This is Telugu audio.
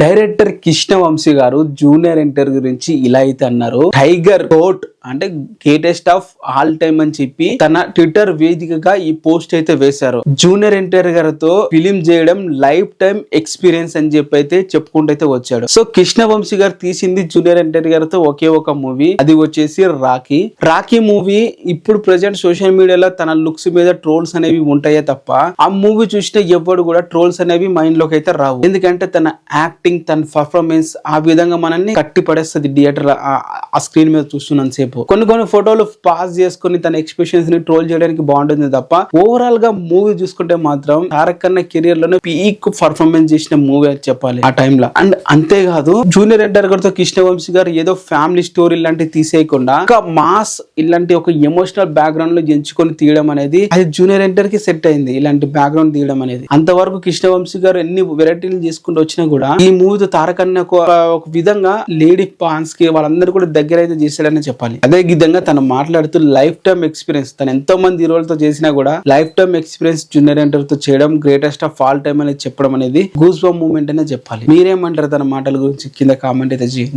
డైరెక్టర్ కృష్ణ వంశీ గారు జూనియర్ ఎన్టీఆర్ గురించి ఇలా అయితే అన్నారు. టైగర్ కోట్ అంటే గ్రేటెస్ట్ ఆఫ్ ఆల్ టైమ్ అని చెప్పి తన ట్విట్టర్ వేదికగా ఈ పోస్ట్ అయితే వేశారు. జూనియర్ ఎన్టీఆర్ గారితో ఫిలిం చేయడం లైఫ్ టైమ్ ఎక్స్పీరియన్స్ అని చెప్పి అయితే చెప్పుకుంటూ అయితే వచ్చాడు. సో కృష్ణ వంశీ గారు తీసింది జూనియర్ ఎన్టీఆర్ గారితో ఒకే ఒక మూవీ, అది వచ్చేసి రాఖీ. రాఖీ మూవీ ఇప్పుడు ప్రెసెంట్ సోషల్ మీడియాలో తన లుక్స్ మీద ట్రోల్స్ అనేవి ఉంటాయే తప్ప ఆ మూవీ చూసిన ఎవరు కూడా ట్రోల్స్ అనేవి మైండ్ లోకి అయితే రావు. ఎందుకంటే తన యాక్టింగ్, తన పర్ఫార్మెన్స్ ఆ విధంగా మనల్ని కట్టి పడేస్తుంది థియేటర్ ఆ స్క్రీన్ మీద చూస్తున్నంత సేపు. కొన్ని ఫోటోలు పాస్ చేసుకుని తన ఎక్స్ప్రెషన్స్ ని ట్రోల్ చేయడానికి బాగుంటుంది తప్ప ఓవరాల్ గా మూవీ చూసుకుంటే మాత్రం తారక్ అన్న కెరియర్ లోనే పీక్ పర్ఫార్మెన్స్ చేసిన మూవీ అని చెప్పాలి ఆ టైంలో. అండ్ అంతేకాదు జూనియర్ ఎన్టీఆర్ గారితో కృష్ణ వంశీ గారు ఏదో ఫ్యామిలీ స్టోరీ లాంటివి తీసేయకుండా ఒక మాస్ ఇలాంటి ఒక ఎమోషనల్ బ్యాక్గ్రౌండ్ లో ఎంచుకొని తీయడం అనేది అది జూనియర్ ఎన్టీఆర్ కి సెట్ అయింది. ఇలాంటి బ్యాక్గ్రౌండ్ తీయడం అనేది అంతవరకు కృష్ణ వంశీ గారు ఎన్ని వెరైటీలు చేసుకుంటూ వచ్చినా కూడా ఈ మూవీతో తారక్ అన్న ఒక విధంగా లేడీ ఫాన్స్ కి వాళ్ళందరూ కూడా దగ్గర అయితే చేశాడని చెప్పాలి. అదే విధంగా తను మాట్లాడుతూ లైఫ్ టైమ్ ఎక్స్పీరియన్స్, తను ఎంతో మంది హీరోలతో చేసినా కూడా life time experience junior NTR తో చేయడం గ్రేటెస్ట్ ఆఫ్ ఆల్ టైమ్ అనేది చెప్పడం అనేది గూస్ బంప్ మూమెంట్ అనే చెప్పాలి. మీరేమంటారు తన మాటల గురించి? కింద కామెంట్ అయితే చేయండి.